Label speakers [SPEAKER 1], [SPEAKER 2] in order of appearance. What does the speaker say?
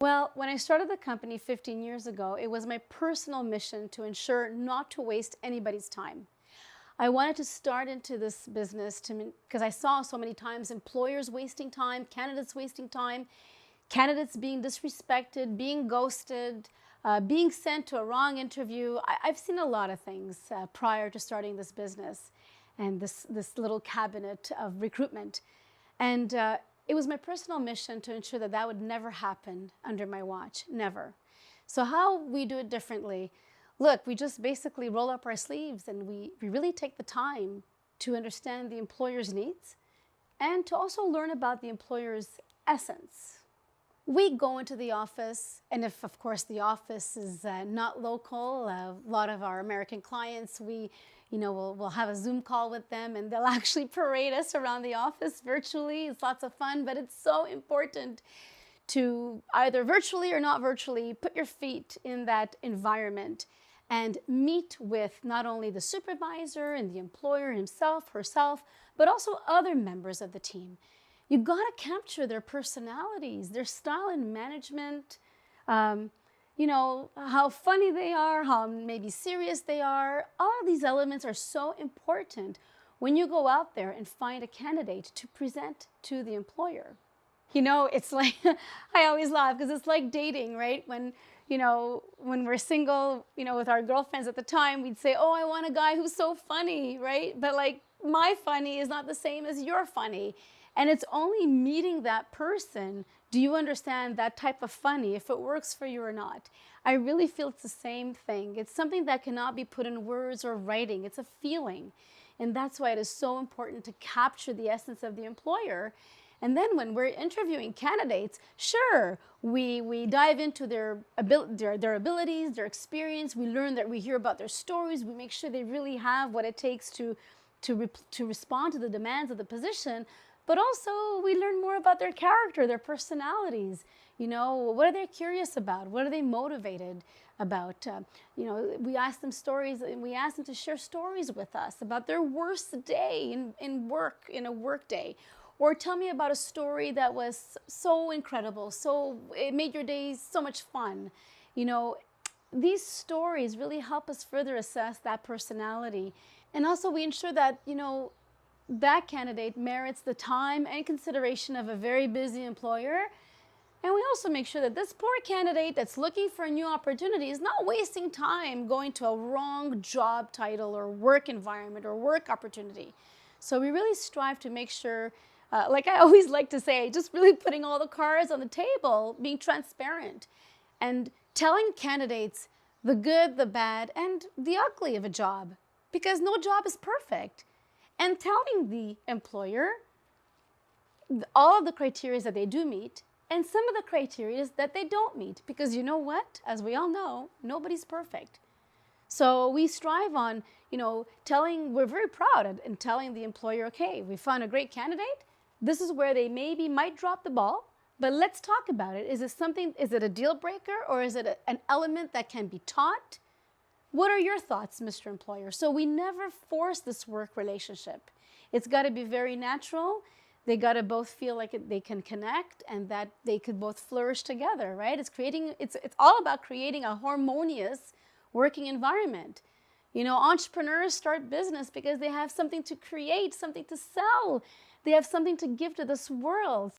[SPEAKER 1] Well, when I started the company 15 years ago, it was my personal mission to ensure not to waste anybody's time. I wanted to start into this business because I saw so many times employers wasting time, candidates being disrespected, being ghosted, being sent to a wrong interview. I've seen a lot of things prior to starting this business and this little cabinet of recruitment. And it was my personal mission to ensure that that would never happen under my watch, never. So how we do it differently? Look, we just basically roll up our sleeves and we really take the time to understand the employer's needs and to also learn about the employer's essence. We go into the office, and if, of course, the office is not local, a lot of our American clients, we'll have a Zoom call with them, and they'll actually parade us around the office virtually. It's lots of fun, but it's so important to either virtually or not virtually put your feet in that environment and meet with not only the supervisor and the employer himself, herself, but also other members of the team. You gotta capture their personalities, their style in management, how funny they are, how maybe serious they are. All of these elements are so important when you go out there and find a candidate to present to the employer. It's like, I always laugh because it's like dating, right? When we're single, with our girlfriends at the time, we'd say, oh, I want a guy who's so funny, right? But like, my funny is not the same as your funny. And it's only meeting that person do you understand that type of funny, if it works for you or not. I really feel it's the same thing. It's something that cannot be put in words or writing. It's a feeling. And that's why it is so important to capture the essence of the employer. And then when we're interviewing candidates, sure, we dive into their abilities, their experience. We hear about their stories. We make sure they really have what it takes to respond to the demands of the position. But also we learn more about their character, their personalities. What are they curious about? What are they motivated about? We ask them stories, and we ask them to share stories with us about their worst day in a work day. Or tell me about a story that was so incredible, so it made your day so much fun. These stories really help us further assess that personality. And also we ensure that, that candidate merits the time and consideration of a very busy employer. And we also make sure that this poor candidate that's looking for a new opportunity is not wasting time going to a wrong job title or work environment or work opportunity. So we really strive to make sure, like I always like to say, just really putting all the cards on the table, being transparent, and telling candidates the good, the bad, and the ugly of a job, because no job is perfect. And telling the employer all of the criteria that they do meet and some of the criteria that they don't meet. Because you know what? As we all know, nobody's perfect. So we strive on, we're very proud in telling the employer, okay, we found a great candidate. This is where they might drop the ball, but let's talk about it. Is it a deal breaker, or is it an element that can be taught? What are your thoughts, Mr. Employer? So we never force this work relationship. It's got to be very natural. They got to both feel like they can connect and that they could both flourish together, right? It's all about creating a harmonious working environment. Entrepreneurs start business because they have something to create, something to sell. They have something to give to this world.